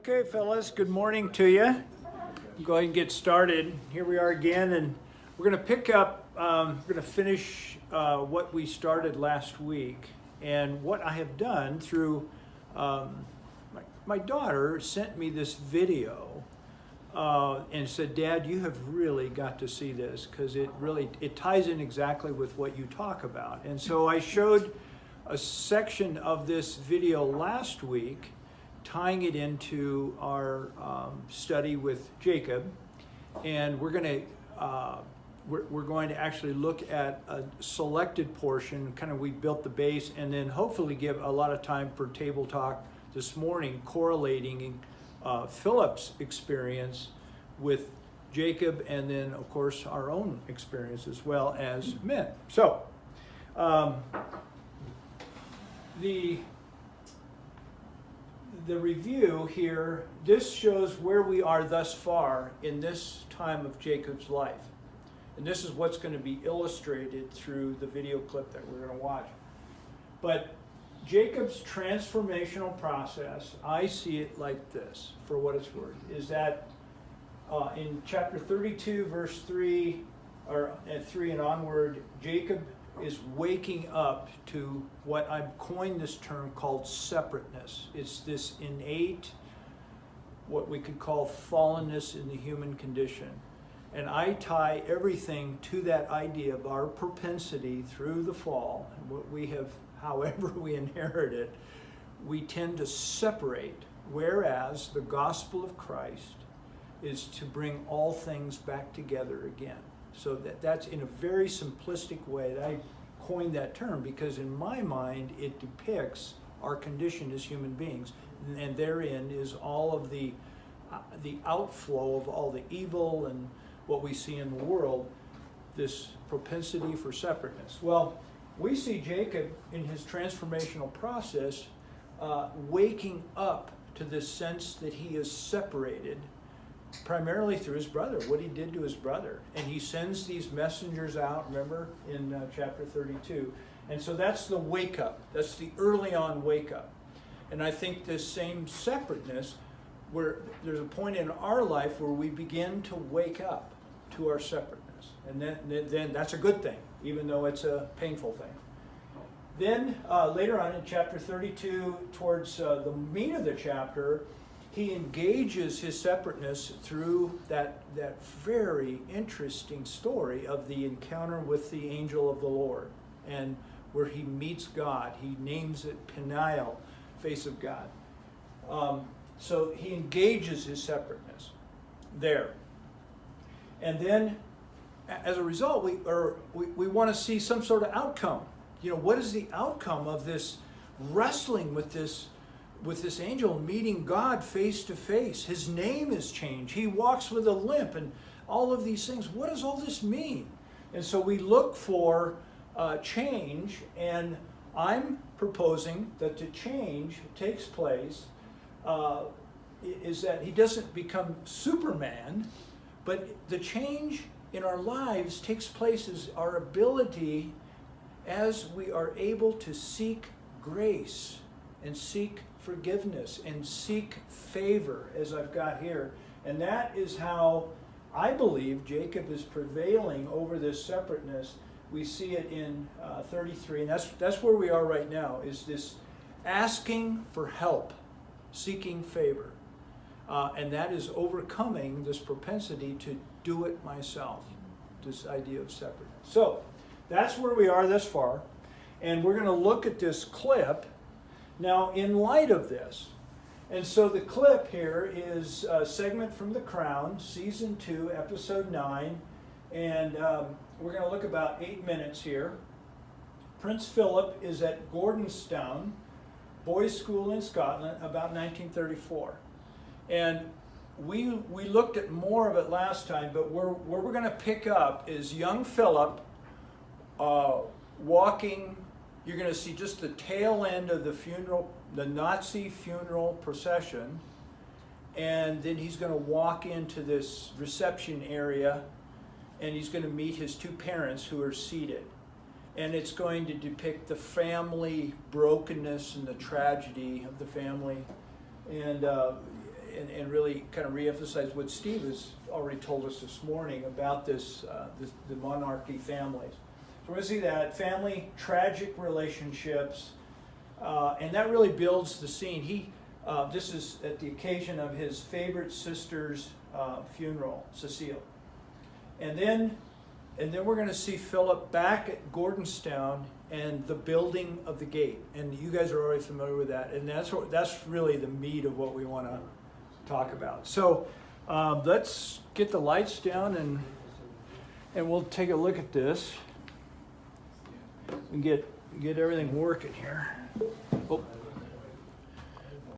Okay, fellas, good morning to you. Go ahead and get started. Here we are again, and we're going to pick up, we're going to finish what we started last week. And what I have done through, my daughter sent me this video and said, Dad, you have really got to see this because it ties in exactly with what you talk about. And so I showed a section of this video last week, tying it into our study with Jacob, and we're going to actually look at a selected portion. Kind of, we built the base, and then hopefully give a lot of time for table talk this morning, correlating Philip's experience with Jacob, and then of course our own experience as well as men. So the review here, this shows where we are thus far in this time of Jacob's life. And this is what's going to be illustrated through the video clip that we're going to watch. But Jacob's transformational process, I see it like this, for what it's worth, is that in chapter 32, verse 3, or 3 and onward, Jacob is waking up to what I've coined this term called separateness. It's this innate, what we could call fallenness in the human condition. And I tie everything to that idea of our propensity through the fall, and what we have, however we inherit it, we tend to separate, whereas the gospel of Christ is to bring all things back together again. So that's in a very simplistic way that I coined that term, because in my mind it depicts our condition as human beings, and therein is all of the outflow of all the evil and what we see in the world, this propensity for separateness. Well, we see Jacob in his transformational process waking up to this sense that he is separated, primarily through his brother, what he did to his brother. And he sends these messengers out, remember, in chapter 32. And so that's the wake up. That's the early on wake up. And I think this same separateness, where there's a point in our life where we begin to wake up to our separateness. And then that's a good thing, even though it's a painful thing. Then later on in chapter 32, towards the meat of the chapter, he engages his separateness through that very interesting story of the encounter with the angel of the Lord, and where he meets God. He names it Peniel, face of God. So he engages his separateness there. And then, as a result, we want to see some sort of outcome. You know, what is the outcome of this wrestling with this angel, meeting God face to face? His name is changed. He walks with a limp, and all of these things. What does all this mean? And so we look for change, and I'm proposing that the change takes place is that he doesn't become Superman, but the change in our lives takes place as our ability, as we are able to seek grace and seek forgiveness and seek favor, as I've got here. And that is how I believe Jacob is prevailing over this separateness. We see it in 33, and that's where we are right now, is this asking for help, seeking favor. And that is overcoming this propensity to do it myself, this idea of separateness. So that's where we are thus far, and we're going to look at this clip now in light of this. And so the clip here is a segment from The Crown, Season 2, Episode 9, and we're going to look about 8 minutes here. Prince Philip is at Gordonstoun Boys' School in Scotland about 1934. And we looked at more of it last time, but where we're going to pick up is young Philip walking. You're going to see just the tail end of the Nazi funeral procession, and then he's going to walk into this reception area, and he's going to meet his two parents who are seated. And it's going to depict the family brokenness and the tragedy of the family. And and really kind of reemphasize what Steve has already told us this morning about this, the monarchy families. So we're going to see that family, tragic relationships, and that really builds the scene. This is at the occasion of his favorite sister's funeral, Cecile. And then we're going to see Philip back at Gordonstown and the building of the gate. And you guys are already familiar with that. And that's really the meat of what we want to talk about. So let's get the lights down and we'll take a look at this and get everything working here. Oh.